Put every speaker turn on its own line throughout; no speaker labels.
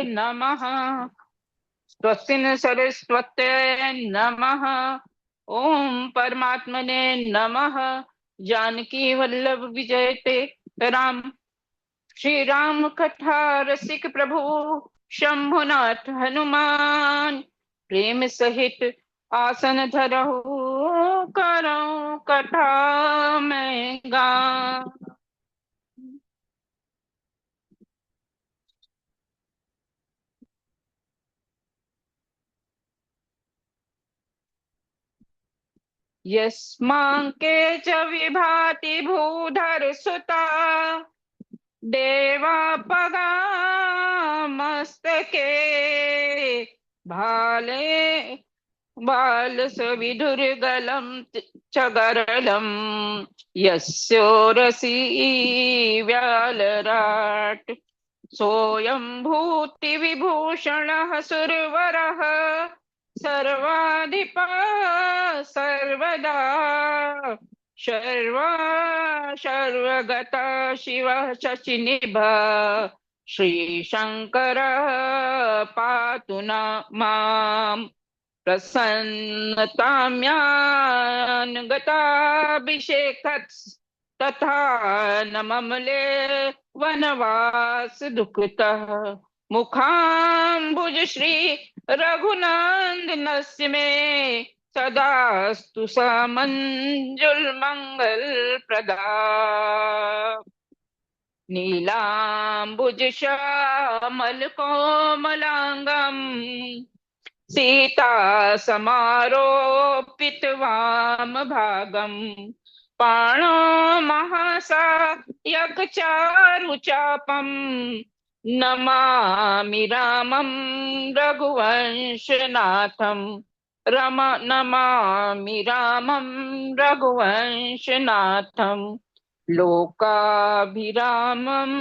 नमः। स्वस्ति न सरस्वत्यै नमः। ओम परमात्मने नमः। जानकी वल्लभ विजय ते राम। श्री राम कथा रसिक प्रभु शंभुनाथ हनुमान। प्रेम सहित आसन धरहु करऊं कथा मैं गा। यस्मांके च विभाति भूधर सुता देवापगामस्तके भाले बाल सविधुर्गलं च गरलं यस्योरसि व्यालराट् सोऽयं भूति विभूषणः सुरवरः सर्वाधिपः सर्वदा शर्वा सर्वगता शिवः शशिनिभः श्रीशङ्करः पातु न माम् प्रसन्नताम्यान् गताभिषेकत् तथा न ममले वनवास दुःखतः मुखाम्बुज श्री रघुनन्दनस्य मे सदास्तु समञ्जुलमङ्गल प्रदा नीलाम्बुज श्यामल कोमलांगम् सीता समारोपित वाम भागम पाणो महासायक चारु चापम नमामि रामं रघुवंशनाथं नमामि रामं रघुवंशनाथं लोकाभिरामं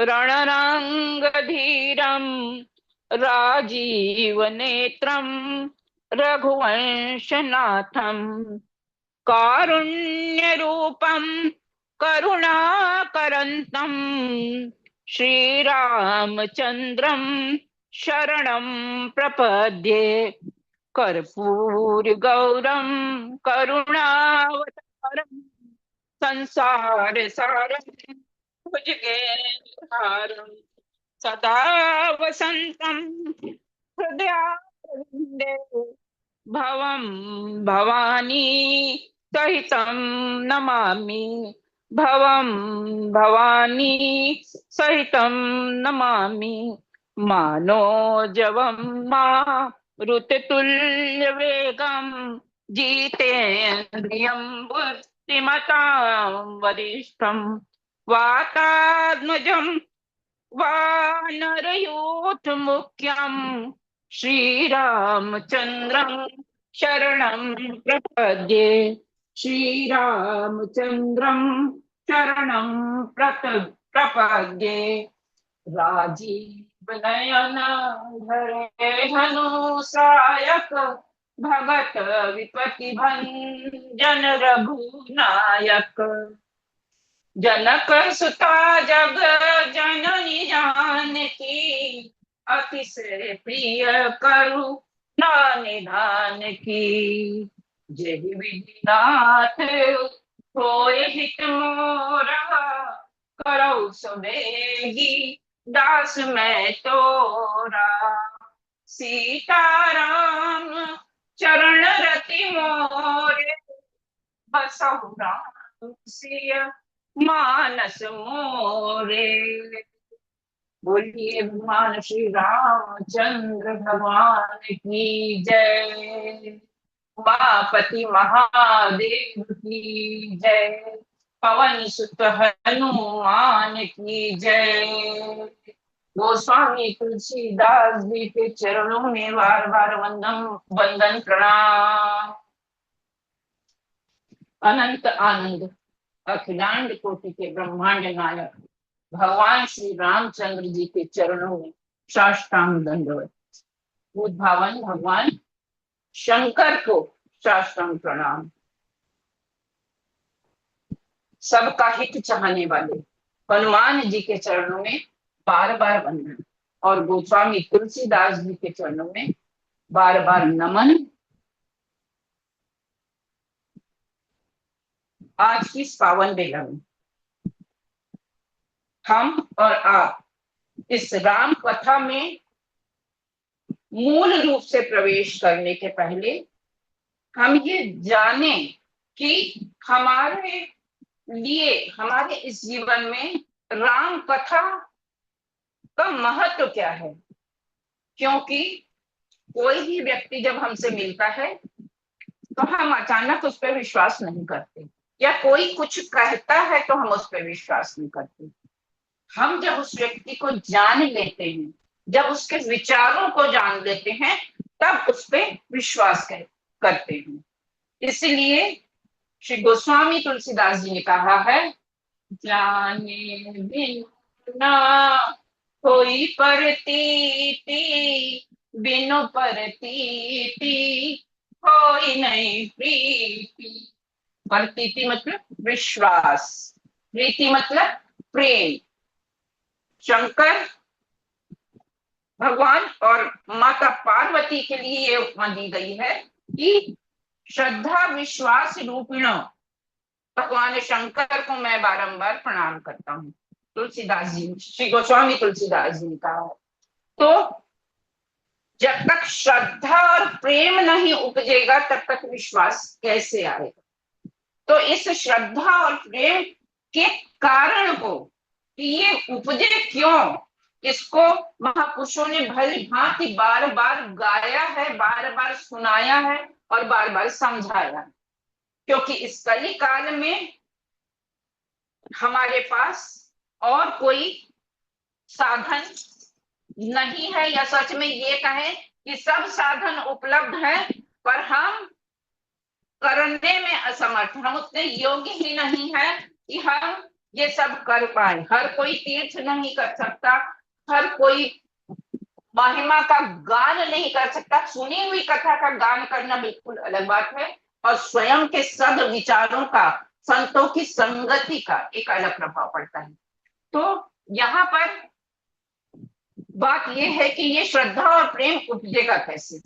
रणरंगधीरं राजीवनेत्रं रघुवंशनाथं कारुण्यरूपं करुणाकरन्तं श्रीरामचन्द्रं शरणं प्रपद्ये कर्पूरगौरं करुणावतारं संसारसारं भुजगेन्द्रहारं सदा वसन्तं हृदयारविन्दे भवं भवानी सहितं नमामि भवं भवानी सहितं नमामि मानोजवं मारुततुल्यवेगं जितेन्द्रियं बुद्धिमतां वरिष्ठं वातात्मजं वानरयूथमुख्यं श्रीरामचन्द्रं शरणं प्रपद्ये श्रीरामचन्द्रं शरणं प्रपद्ये राजीवनयन धरे धनुषायक भगत विपति भंजन रघुनायक जनक सुता जग जननी जानकी अतिशय प्रिय करुणा निधान की जय विधिनाथ होय हित मोरा करौ सुबेगी दास मैं तोरा सीताराम चरण रति मोरे बसहु राम सिय मानस मोरे। बोलिए भगवान श्री रामचंद्र भगवान की जय। उमापति महादेव की जय। पवन सुत हनुमान की जय। गोस्वामी तुलसीदास जी के चरणों में बार बार वंदन प्रणाम। अनंत आनंद अखिलांड कोटि के ब्रह्मांड नायक भगवान श्री रामचंद्र जी के चरणों में साष्टांग दंडवत। उद्भावन भगवान शंकर को साष्टांग प्रणाम। सबका हित चाहने वाले हनुमान जी के चरणों में बार बार वंदन। और गोस्वामी तुलसीदास जी के चरणों में बार बार नमन। आज की इस पावन बेला में हम और आप इस राम कथा में मूल रूप से प्रवेश करने के पहले हम ये जाने कि हमारे लिए, हमारे इस जीवन में राम कथा का महत्व क्या है। क्योंकि कोई भी व्यक्ति जब हमसे मिलता है तो हम अचानक उस पर विश्वास नहीं करते, या कोई कुछ कहता है तो हम उस पर विश्वास नहीं करते। हम जब उस व्यक्ति को जान लेते हैं, जब उसके विचारों को जान लेते हैं, तब उस पर विश्वास करते हैं। इसलिए श्री गोस्वामी तुलसीदास जी ने कहा है, जाने बिन ना कोई परतीति, बिनु परतीति कोई नहीं प्रीति। परतीति मतलब विश्वास, प्रीति मतलब प्रेम। शंकर भगवान और माता पार्वती के लिए ये उपमा दी गई है कि श्रद्धा विश्वास रूपिण भगवान शंकर को मैं बारंबार प्रणाम करता हूँ। तुलसीदास जी, श्री गोस्वामी तुलसीदास जी ने कहा है। तो जब तक श्रद्धा और प्रेम नहीं उपजेगा तब तक विश्वास कैसे आएगा। तो इस श्रद्धा और प्रेम के कारण को कि ये उपजे क्यों, इसको महापुरुषों ने भली भांति बार बार गाया है, बार बार सुनाया है और बार बार समझाया है। क्योंकि इस कली काल में हमारे पास और कोई साधन नहीं है, या सच में ये कहें कि सब साधन उपलब्ध है पर हम करने में असमर्थ, हम उतने योग्य ही नहीं है कि हम ये सब कर पाए। हर कोई तीर्थ नहीं कर सकता, हर कोई महिमा का गान नहीं कर सकता। सुनी हुई कथा का गान करना बिल्कुल अलग बात है, और स्वयं के सद विचारों का, संतों की संगति का एक अलग प्रभाव पड़ता है। तो यहाँ पर बात यह है कि ये श्रद्धा और प्रेम उपजेगा कैसे।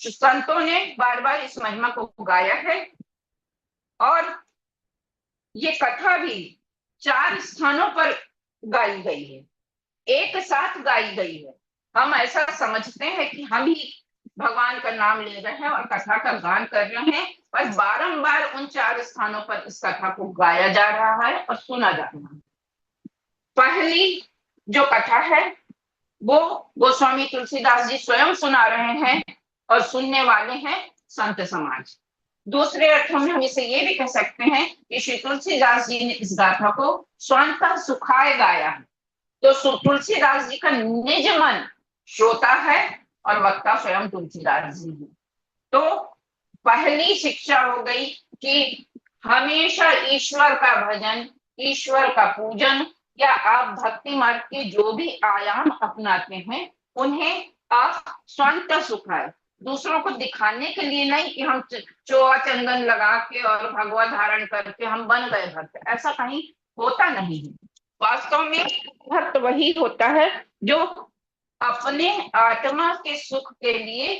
संतों ने बार बार इस महिमा को गाया है, और ये कथा भी 4 स्थानों पर गाई गई है, एक साथ गाई गई है। हम ऐसा समझते हैं कि हम ही भगवान का नाम ले रहे हैं और कथा का गान कर रहे हैं, पर बारंबार उन 4 स्थानों पर इस कथा को गाया जा रहा है और सुना जा रहा है। पहली जो कथा है वो गोस्वामी तुलसीदास जी स्वयं सुना रहे हैं और सुनने वाले हैं संत समाज। दूसरे अर्थों में हम इसे ये भी कह सकते हैं कि श्री तुलसीदास जी ने इस गाथा को स्वांतः सुखाए गाया है। तो तुलसीदास जी का निज मन श्रोता है और वक्ता स्वयं तुलसीदास जी है। तो पहली शिक्षा हो गई कि हमेशा ईश्वर का भजन, ईश्वर का पूजन, या आप भक्ति मार्ग के जो भी आयाम अपनाते हैं उन्हें आप स्वतः सुखाए, दूसरों को दिखाने के लिए नहीं कि हम चोआ चंदन लगा के और भगवा धारण करके हम बन गए भक्त, ऐसा कहीं होता नहीं है। वास्तव में भक्त वही होता है जो अपने आत्मा के सुख के लिए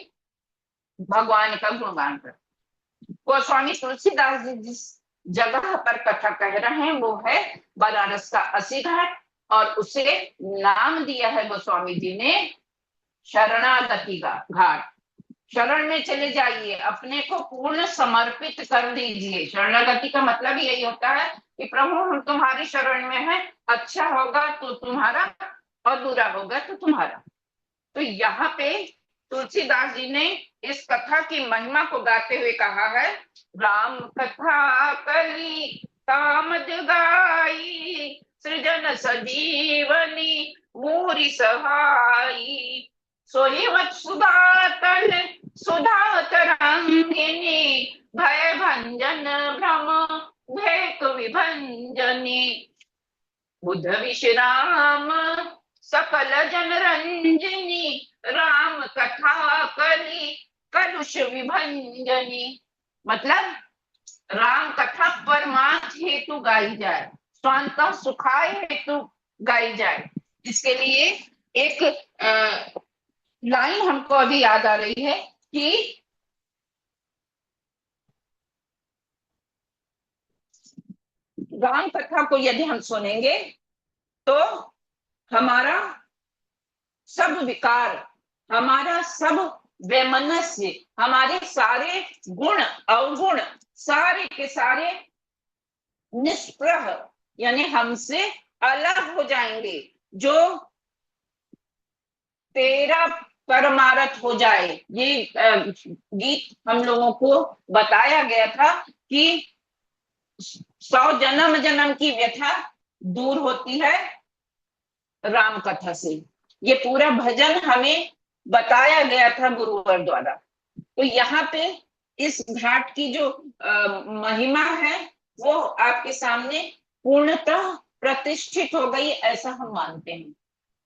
भगवान का गुणगान करते। गोस्वामी तुलसीदास जी जिस जगह पर कथा कह रहे हैं वो है बनारस का अस्सी घाट, और उसे नाम दिया है गोस्वामी जी ने शरणागति का घाट। शरण में चले जाइए, अपने को पूर्ण समर्पित कर दीजिए। शरणागति का मतलब यही होता है कि प्रभु हम तुम्हारी शरण में हैं, अच्छा होगा तो तुम्हारा और बुरा होगा तो तुम्हारा। तो यहाँ पे तुलसीदास जी ने इस कथा की महिमा को गाते हुए कहा है, राम कथा कली कामद गाई, सृजन सजीवनी मूरी सहाई, सोईवत सुधातल सुधा तरंगिनी, भय भंजन भ्रम भेक विभंजनी, बुध विश्राम सकल जन रंजनी, राम कथा कली कलुष विभंजनी। मतलब राम कथा परमार्थ हेतु गाई जाए, स्वांतः सुखाय हेतु गाई जाए। इसके लिए एक लाइन हमको अभी याद आ रही है कि राम कथा को यदि हम सुनेंगे तो हमारा सब विकार, हमारा सब वैमनस्य, हमारे सारे गुण अवगुण सारे के सारे निष्प्रह यानी हमसे अलग हो जाएंगे। जो तेरा परमारथ हो जाए, ये गीत हम लोगों को बताया गया था कि 100 जन्म जन्म की व्यथा दूर होती है राम कथा से। ये पूरा भजन हमें बताया गया था गुरुवर द्वारा। तो यहाँ पे इस घाट की जो महिमा है वो आपके सामने पूर्णतः प्रतिष्ठित हो गई, ऐसा हम मानते हैं।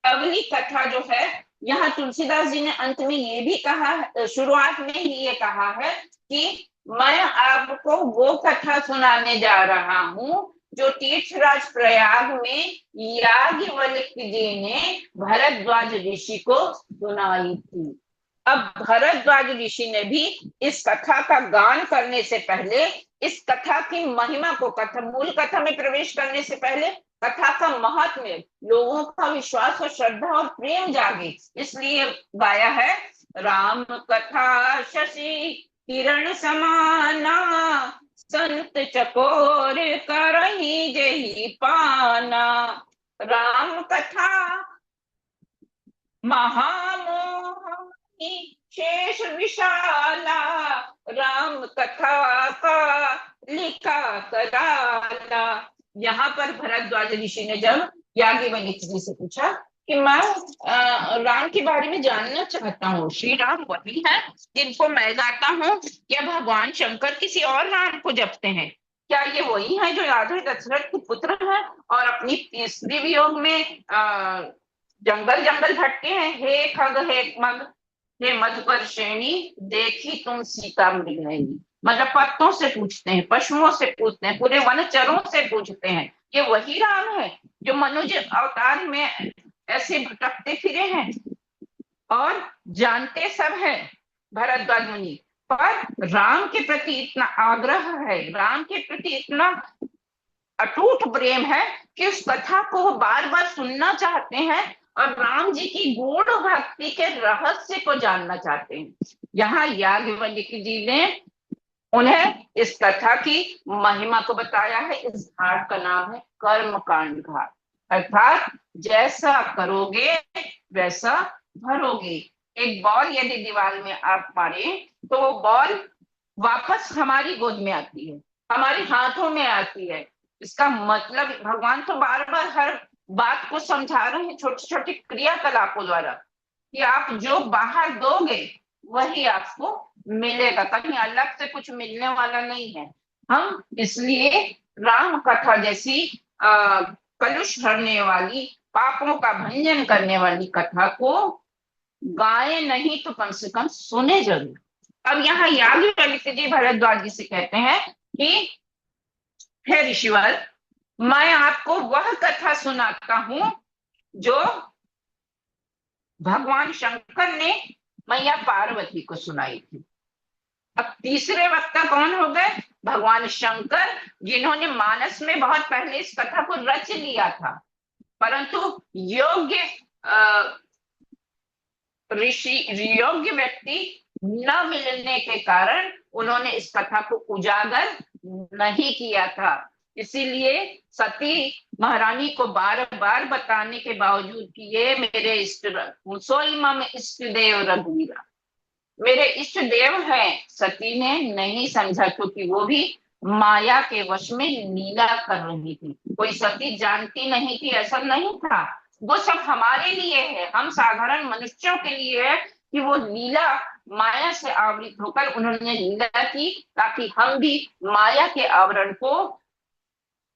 अगली कथा जो है, यहाँ तुलसीदास जी ने अंत में ये भी कहा, शुरुआत में ही ये कहा है कि मैं आपको वो कथा सुनाने जा रहा हूं जो तीर्थराज प्रयाग में याज्ञवल्क्य जी ने भरद्वाज ऋषि को सुनाई थी। अब भरद्वाज ऋषि ने भी इस कथा का गान करने से पहले, इस कथा की महिमा को, कथा मूल कथा में प्रवेश करने से पहले कथा का महात्म्य, लोगों का विश्वास और श्रद्धा और प्रेम जागे, इसलिए गाया है। राम कथा शशि किरण समाना, संत चकोर करही जेहि पाना। राम कथा महामोहिनी शेष विशाला, राम कथा का लिखा कराला। यहाँ पर भरद्वाज ऋषि ने जब याज्ञवल्क्य जी से पूछा कि मैं राम के बारे में जानना चाहता हूँ, श्री राम वही है जिनको मैं गाता हूँ या भगवान शंकर किसी और राम को जपते हैं? क्या ये वही है जो राजा दशरथ के पुत्र है और अपनी स्त्री वियोग में जंगल जंगल भटके हैं? हे खग हे मग हे मधुकर श्रेणी, देखी तुम सीता मृगनयनी। मतलब पत्तों से पूछते हैं, पशुओं से पूछते हैं, पूरे वनचरों से पूछते हैं, ये वही राम है जो मनुष्य अवतार में ऐसे भटकते फिरे हैं? और जानते सब है भरद्वाज मुनि, पर राम के प्रति इतना आग्रह है, राम के प्रति इतना अटूट प्रेम है कि उस कथा को वो बार बार सुनना चाहते हैं और राम जी की गूढ़ भक्ति के रहस्य को जानना चाहते हैं। यहाँ याज्ञवल्क्य जी ने उन्हें इस कथा की महिमा को बताया है। इस घाट का नाम है कर्म कांड घाट, अर्थात जैसा करोगे वैसा भरोगे। एक बॉल यदि दीवार में आप मारे तो वो बॉल वापस हमारी गोद में आती है, हमारे हाथों में आती है। इसका मतलब भगवान तो बार बार हर बात को समझा रहे हैं छोटे छोटे क्रियाकलापों द्वारा कि आप जो बाहर दोगे वही आपको मिलेगा, कहीं अलग से कुछ मिलने वाला नहीं है। हम इसलिए राम कथा जैसी कलुष हरने वाली, पापों का भंजन करने वाली कथा को गाए नहीं तो कम से कम सुने जरूर। अब यहाँ याज्ञवल्क्य जी भरद्वाज जी से कहते हैं कि हे ऋषिवर, मैं आपको वह कथा सुनाता हूं जो भगवान शंकर ने मैया पार्वती को सुनाई थी। अब तीसरे वक्ता कौन हो गए? भगवान शंकर, जिन्होंने मानस में बहुत पहले इस कथा को रच लिया था, परंतु योग्य ऋषि, योग्य व्यक्ति न मिलने के कारण उन्होंने इस कथा को उजागर नहीं किया था। इसीलिए सती महारानी को बार बार बताने के बावजूद कि ये मेरे इष्ट, सोई मम इष्ट देव रघुवीरा, मेरे इष्ट देव है, सती ने नहीं समझा, क्योंकि वो भी माया के वश में लीला कर रही थी। कोई सती जानती नहीं थी ऐसा नहीं था, वो सब हमारे लिए है, हम साधारण मनुष्यों के लिए है कि वो लीला माया से आवृत होकर उन्होंने लीला की, ताकि हम भी माया के आवरण को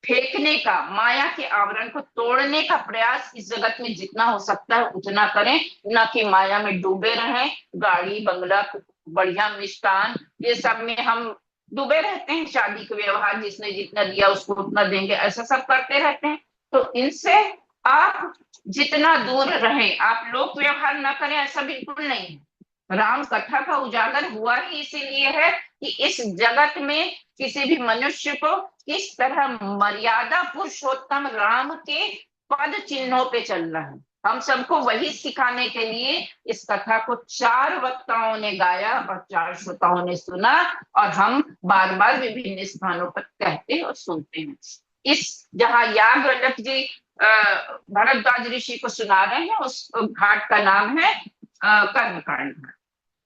फेंकने का, माया के आवरण को तोड़ने का प्रयास इस जगत में जितना हो सकता है उतना करें, न कि माया में डूबे रहें। गाड़ी बंगला बढ़िया मिष्टान ये सब में हम डूबे रहते हैं, शादी के व्यवहार जिसने जितना दिया उसको उतना देंगे, ऐसा सब करते रहते हैं। तो इनसे आप जितना दूर रहें, आप लोक व्यवहार न करें, ऐसा बिल्कुल नहीं है। राम कथा का उजागर हुआ ही इसीलिए है कि इस जगत में किसी भी मनुष्य को किस तरह मर्यादा पुरुषोत्तम राम के पद चिन्हों पे चलना है। हम सबको वही सिखाने के लिए इस कथा को 4 वक्ताओं ने गाया और 4 श्रोताओं ने सुना, और हम बार बार विभिन्न स्थानों पर कहते और सुनते हैं। इस जहाँ याज्ञवल्क्य जी भरद्वाज ऋषि को सुना रहे हैं, उस घाट का नाम है कर्मकांड घाट।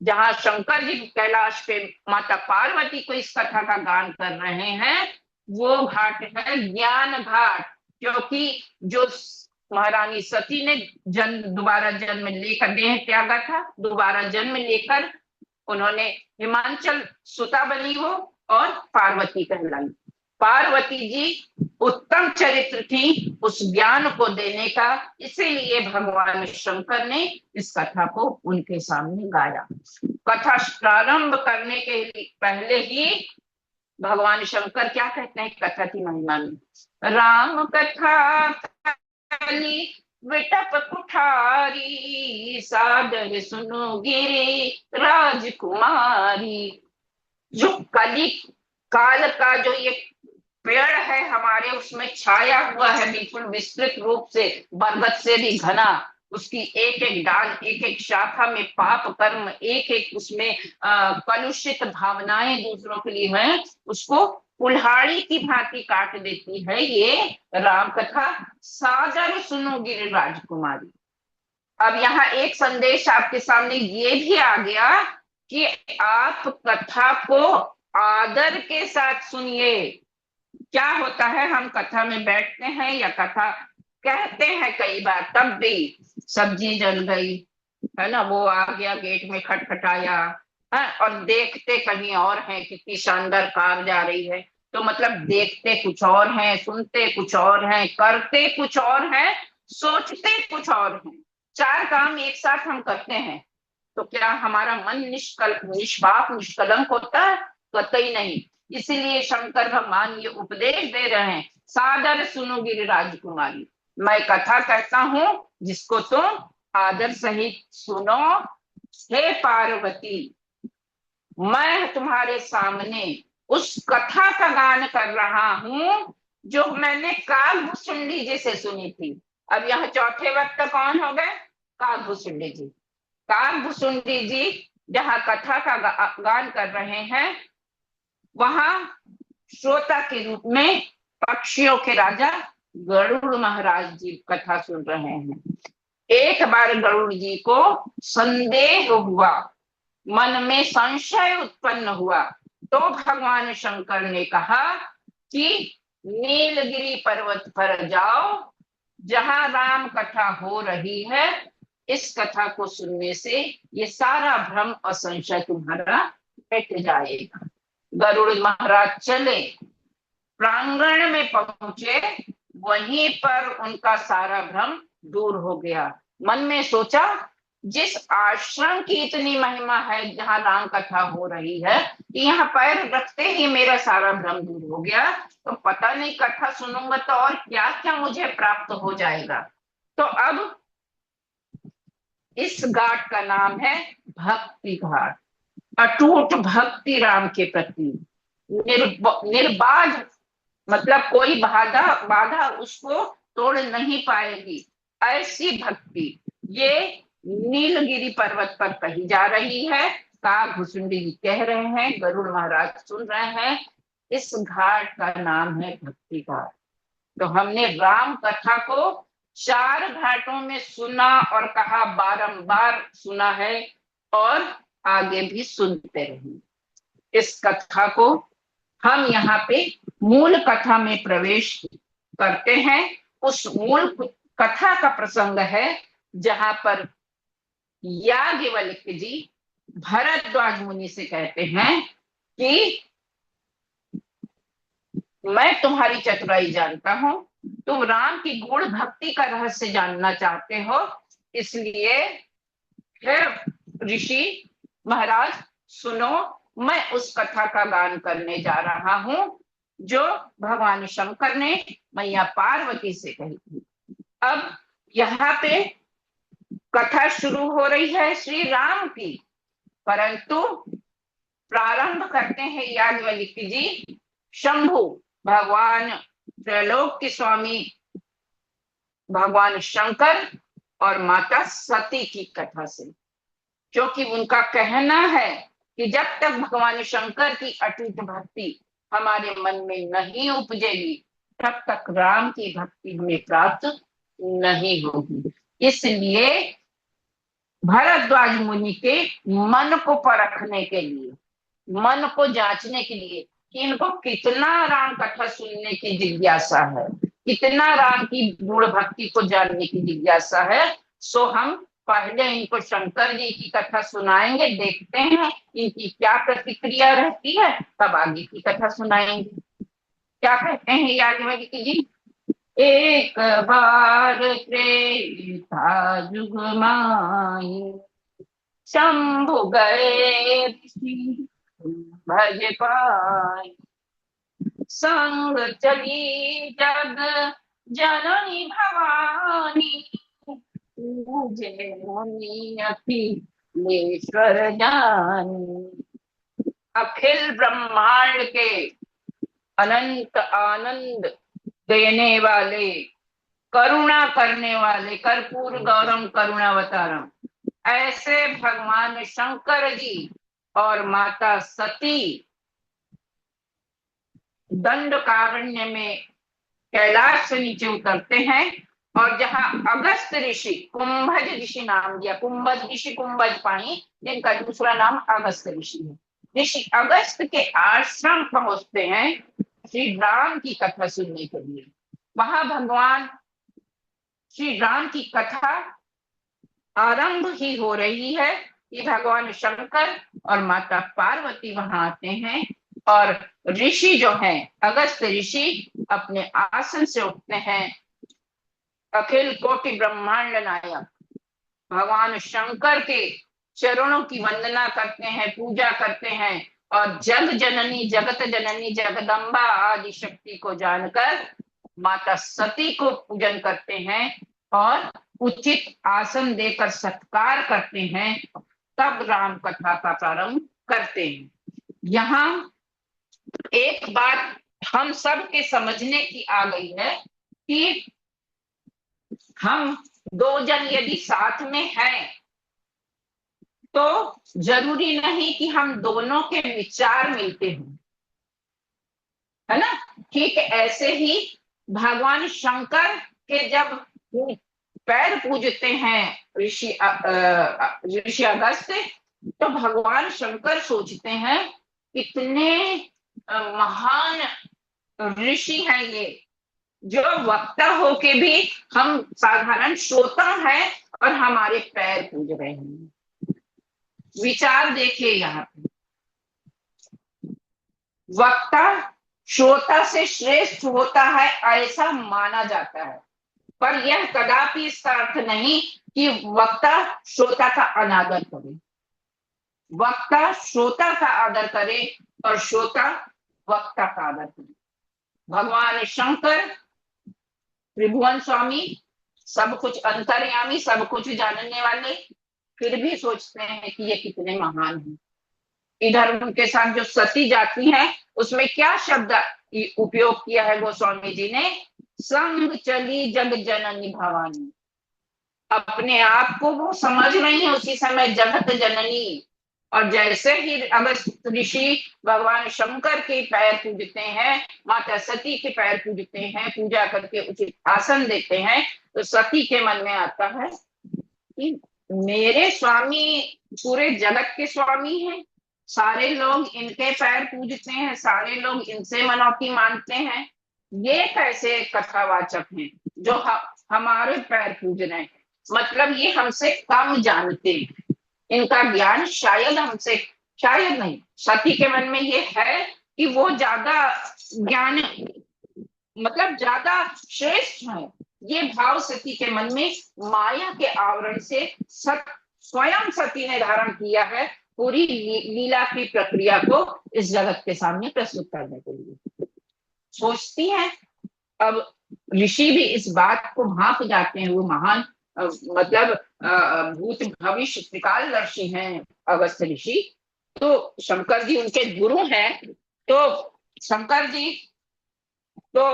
जहाँ शंकर जी कैलाश पे माता पार्वती को इस कथा का गान कर रहे हैं, वो घाट है ज्ञान घाट। क्योंकि जो महारानी सती ने दोबारा जन्म लेकर देह त्यागा था, दोबारा जन्म लेकर उन्होंने हिमांचल सुता बनी वो और पार्वती कहलाई। पार्वती जी उत्तम चरित्र थी उस ज्ञान को देने का, इसीलिए भगवान शंकर ने इस कथा को उनके सामने गाया। कथा प्रारंभ करने के पहले ही भगवान शंकर क्या कहते हैं कथा की महिमा में? राम कथा कली विटप कुठारी, सादर सुनो गिरे राजकुमारी। जो कली काल का जो ये पेड़ है हमारे, उसमें छाया हुआ है बिल्कुल विस्तृत रूप से, बरगद से भी घना। उसकी एक एक डाल, एक एक शाखा में पाप कर्म, एक एक उसमें कलुषित भावनाएं दूसरों के लिए हैं, उसको कुल्हाड़ी की भांति काट देती है ये राम कथा। सादर सुनो गिरि राजकुमारी। अब यहाँ एक संदेश आपके सामने ये भी आ गया कि आप कथा को आदर के साथ सुनिए। क्या होता है, हम कथा में बैठते हैं या कथा कहते हैं कई बार, तब भी सब्जी जल गई है ना, वो आ गया गेट में खटखटाया है, और देखते कहीं और हैं, कितनी शानदार कार जा रही है। तो मतलब देखते कुछ और हैं, सुनते कुछ और हैं, करते कुछ और हैं, सोचते कुछ और हैं। 4 काम एक साथ हम करते हैं, तो क्या हमारा मन निष्पाप निष्कलंक होता है? कतई नहीं। इसीलिए शंकर भगवान ये उपदेश दे रहे हैं, सादर सुनो गिरि राजकुमारी। मैं कथा कहता हूं जिसको तुम आदर सहित सुनो। हे पार्वती, मैं तुम्हारे सामने उस कथा का गान कर रहा हूं जो मैंने कागभूषुंडी जी से सुनी थी। अब यहाँ चौथे वक्त कौन हो गए? कागभूषुंडी जी। कागभूषुंडी जी जहाँ कथा का गान कर रहे हैं, वहां श्रोता के रूप में पक्षियों के राजा गरुड़ महाराज जी कथा सुन रहे हैं। एक बार गरुड़ जी को संदेह हुआ, मन में संशय उत्पन्न हुआ, तो भगवान शंकर ने कहा कि नीलगिरी पर्वत पर जाओ, जहां राम कथा हो रही है। इस कथा को सुनने से ये सारा भ्रम और संशय तुम्हारा मिट जाएगा। गरुड़ महाराज चले, प्रांगण में पहुंचे, वहीं पर उनका सारा भ्रम दूर हो गया। मन में सोचा, जिस आश्रम की इतनी महिमा है, जहां राम कथा हो रही है, यहाँ पैर रखते ही मेरा सारा भ्रम दूर हो गया, तो पता नहीं कथा सुनूंगा तो और क्या क्या मुझे प्राप्त हो जाएगा। तो अब इस घाट का नाम है भक्ति घाट। अटूट भक्ति राम के प्रति, निर्बाध, मतलब कोई बाधा उसको तोड़ नहीं पाएगी, ऐसी भक्ति ये नीलगिरी पर्वत पर कही जा रही है। कागभूषुंडी जी कह रहे हैं, गरुड़ महाराज सुन रहे हैं। इस घाट का नाम है भक्ति घाट। तो हमने राम कथा को 4 घाटों में सुना और कहा, बारंबार सुना है और आगे भी सुनते रहेंगे। इस कथा को हम यहाँ पे मूल कथा में प्रवेश करते हैं। उस मूल कथा का प्रसंग है जहां पर याज्ञवल्क्य जी भरद्वाज मुनि से कहते हैं कि मैं तुम्हारी चतुराई जानता हूं, तुम राम की गूढ़ भक्ति का रहस्य जानना चाहते हो, इसलिए हे ऋषि महाराज सुनो, मैं उस कथा का गान करने जा रहा हूं जो भगवान शंकर ने मैया पार्वती से कही थी। अब यहाँ पे कथा शुरू हो रही है श्री राम की, परंतु प्रारंभ करते हैं याज्ञवल्क्य जी शंभु भगवान त्रैलोक के स्वामी भगवान शंकर और माता सती की कथा से, क्योंकि उनका कहना है कि जब तक भगवान शंकर की अटूट भक्ति हमारे मन में नहीं उपजेगी तब तक राम की भक्ति हमें प्राप्त नहीं होगी। इसलिए भरद्वाज मुनि के मन को परखने के लिए, मन को जांचने के लिए कि इनको कितना राम कथा सुनने की जिज्ञासा है, कितना राम की गुण भक्ति को जानने की जिज्ञासा है, सो हम पहले इनको शंकर जी की कथा सुनाएंगे, देखते हैं इनकी क्या प्रतिक्रिया रहती है, तब आगे की कथा सुनाएंगे। क्या कहते हैं याज्ञवल्क्य जी? एक बार त्रेता जुग माई शंभु गए ऋषि भज पाई, संग चली जग जननी भवानी, पूजे मुनि अखिलेश्वर जानी। अखिल ब्रह्मांड के अनंत आनंद देने वाले, करुणा करने वाले, कर्पूर गौरम करुणावतारम ऐसे भगवान शंकर जी और माता सती दंडकारण्य में कैलाश से नीचे उतरते हैं, और जहां अगस्त ऋषि, कुंभज ऋषि नाम दिया, कुंभज ऋषि कुंभज पाणी, जिनका दूसरा नाम अगस्त ऋषि है, ऋषि अगस्त के आश्रम पहुंचते हैं श्री राम की कथा सुनने के लिए। वहां भगवान श्री राम की कथा आरंभ ही हो रही है कि भगवान शंकर और माता पार्वती वहां आते हैं, और ऋषि जो हैं अगस्त ऋषि अपने आसन से उठते हैं। अखिल कोटि ब्रह्मांड नायक भगवान शंकर के चरणों की वंदना करते हैं, पूजा करते हैं, और जग जननी जगत जननी जगदम्बा आदि शक्ति को जानकर माता सती को पूजन करते हैं और उचित आसन देकर सत्कार करते हैं, तब राम कथा का प्रारंभ करते हैं। यहाँ एक बात हम सब के समझने की आ गई है कि हम दो जन यदि साथ में हैं तो जरूरी नहीं कि हम दोनों के विचार मिलते हों, है ना। ठीक ऐसे ही भगवान शंकर के जब पैर पूजते हैं ऋषि अगस्त, तो भगवान शंकर सोचते हैं इतने महान ऋषि हैं ये, जो वक्ता होके भी हम साधारण श्रोता हैं और हमारे पैर पूज रहे हैं। विचार देखिए यहाँ पे, वक्ता श्रोता से श्रेष्ठ होता है ऐसा माना जाता है, पर यह कदापि इसका अर्थ नहीं कि वक्ता श्रोता का अनादर करे। वक्ता श्रोता का आदर करे और श्रोता वक्ता का आदर करे। भगवान शंकर त्रिभुवन स्वामी, सब कुछ अंतर्यामी, सब कुछ जानने वाले, फिर भी सोचते हैं कि ये कितने महान हैं। इधर उनके साथ जो सती जाती हैं उसमें क्या शब्द उपयोग किया है गोस्वामी जी ने? संग चली जग जननी भवानी। अपने आप को वो समझ रही है उसी समय जगत जननी, और जैसे ही अगस्त ऋषि भगवान शंकर के पैर पूजते हैं, माता सती के पैर पूजते हैं, पूजा करके उचित आसन देते हैं, तो सती के मन में आता है कि मेरे स्वामी पूरे जगत के स्वामी हैं, सारे लोग इनके पैर पूजते हैं, सारे लोग इनसे मनौती मानते हैं, ये कैसे कथावाचक हैं जो हमारे पैर पूज रहे हैं? मतलब ये हमसे कम जानते हैं, इनका ज्ञान शायद हमसे, शायद नहीं, सती के मन में ये है कि वो ज्यादा ज्ञान, मतलब ज्यादा श्रेष्ठ है। ये भाव सती के मन में माया के आवरण से स्वयं सती ने धारण किया है, पूरी लीला की प्रक्रिया को इस जगत के सामने प्रस्तुत करने के लिए सोचती हैं। अब ऋषि भी इस बात को भांप जाते हैं। वो महान मतलब भूत भविष्य त्रिकालदर्शी हैं अगस्त्य ऋषि। तो शंकर जी उनके गुरु हैं। तो शंकर जी तो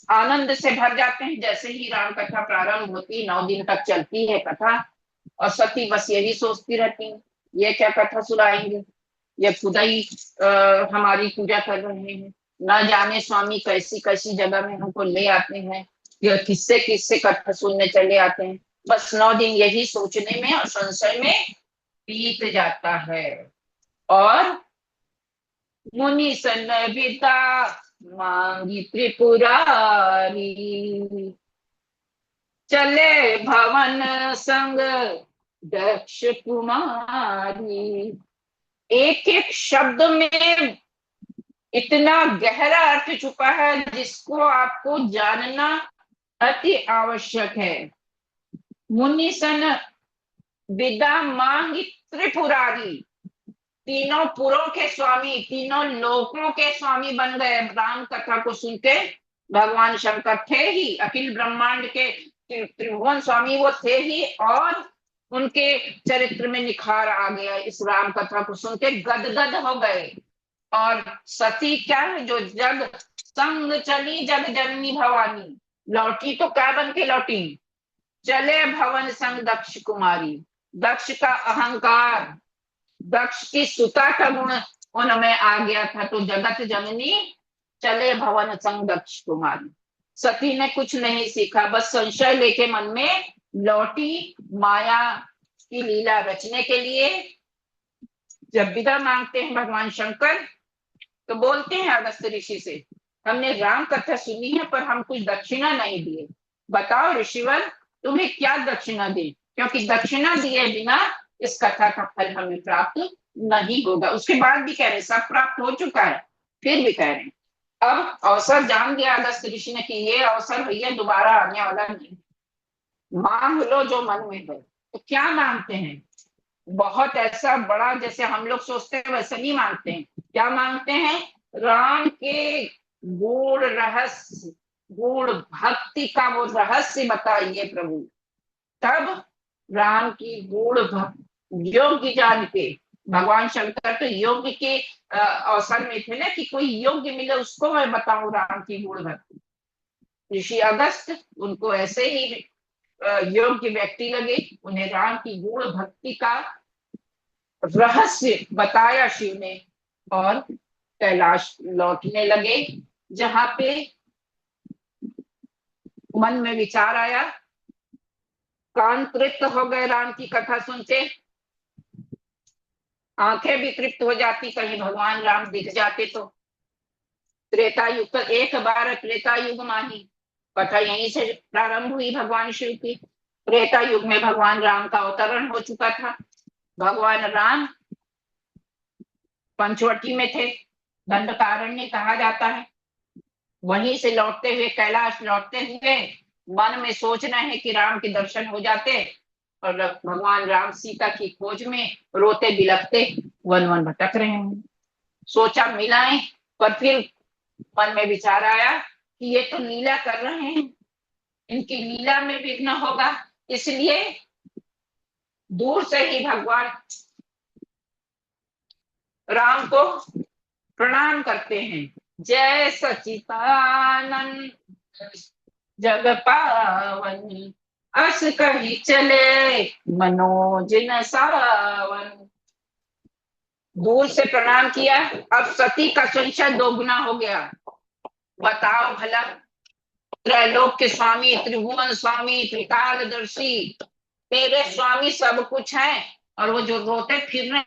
आनंद से भर जाते हैं। जैसे ही राम कथा प्रारंभ होती, 9 दिन तक चलती है कथा, और सती बस यही सोचती रहती हैं, ये क्या कथा सुनाएंगे, ये खुदा ही हमारी पूजा कर रहे हैं। ना जाने स्वामी कैसी कैसी जगह में हमको ले आते हैं, ये किससे किससे कथा सुनने चले आते हैं। बस 9 दिन यही सोचने में और संशय में बीत जाता है। और मुनि सन विदा मांगी त्रिपुरारी, चले भवन संग दक्ष कुमारी। एक एक शब्द में इतना गहरा अर्थ छुपा है जिसको आपको जानना अति आवश्यक है। मुनि सन विदा मांगी त्रिपुरारी, तीनों पुरों के स्वामी, तीनों लोकों के स्वामी बन गए। राम कथा को सुनते भगवान शंकर थे ही, अखिल ब्रह्मांड के त्रिभुवन स्वामी वो थे ही, और उनके चरित्र में निखार आ गया। इस राम कथा को सुन के गदगद हो गए। और सती क्या है, जो जग संग चली जग जननी भवानी, लौटी तो क्या बन के लौटी, चले भवन संग दक्ष कुमारी। दक्ष का अहंकार, दक्ष की सुता का गुण उनमें आ गया था, तो जगत जननी चले भवन संग दक्ष कुमारी। सती ने कुछ नहीं सीखा, बस संशय लेके मन में लौटी माया की लीला रचने के लिए। जब विदा मांगते हैं भगवान शंकर तो बोलते हैं अगस्त्य ऋषि से, हमने राम कथा सुनी है पर हम कुछ दक्षिणा नहीं दिए, बताओ ऋषिवर तुम्हें क्या दक्षिणा दे, क्योंकि दक्षिणा दिए बिना इस कथा का फल हमें प्राप्त नहीं होगा। उसके बाद भी कह रहे सब प्राप्त हो चुका है, फिर भी कह रहे हैं अब अवसर जान गया अगस्त्य ऋषि ने कि ये अवसर भैया दोबारा आने वाला नहीं, मांग लो जो मन में है। तो क्या मांगते हैं, बहुत ऐसा बड़ा जैसे हम लोग सोचते हैं वैसे नहीं मांगते हैं। क्या मांगते हैं, राम के गूढ़ रहस्य, गूढ़ भक्ति का वो रहस्य बताइए प्रभु। तब राम की गूढ़ योग्य जान के, भगवान शंकर तो योग्य के अवसर में थे ना, कि कोई योग्य मिले उसको मैं बताऊं राम की गूढ़ भक्ति। ऋषि अगस्त उनको ऐसे ही योग्य व्यक्ति लगे, उन्हें राम की गूढ़ भक्ति का रहस्य बताया शिव ने, और कैलाश लौटने लगे। जहां पे मन में विचार आया, कान तृप्त हो गए राम की कथा सुनते, आंखें भी तृप्त हो जाती कहीं भगवान राम दिख जाते तो। त्रेता युग पर एक बार त्रेता युग माही, कथा यहीं से प्रारंभ हुई भगवान शिव की। त्रेता युग में भगवान राम का अवतरण हो चुका था। भगवान राम पंचवटी में थे, दंडकारण्य कहा जाता है। वहीं से लौटते हुए, कैलाश लौटते हुए मन में सोचना है कि राम के दर्शन हो जाते, और भगवान राम सीता की खोज में रोते बिलखते वन वन भटक रहे हैं। सोचा मिलाएं, पर फिर मन में विचार आया कि ये तो लीला कर रहे हैं, इनकी लीला में विघ्न होगा, इसलिए दूर से ही भगवान राम को प्रणाम करते हैं। जय सचितानंद जग पावन, अस कही चले मनोज न सावन। दूर से प्रणाम किया। अब सती का संशय दोगुना हो गया। बताओ भला, त्रैलोक के स्वामी, त्रिभुवन स्वामी, त्रिकालदर्शी, तेरे स्वामी सब कुछ है, और वो जो रोते फिर रहे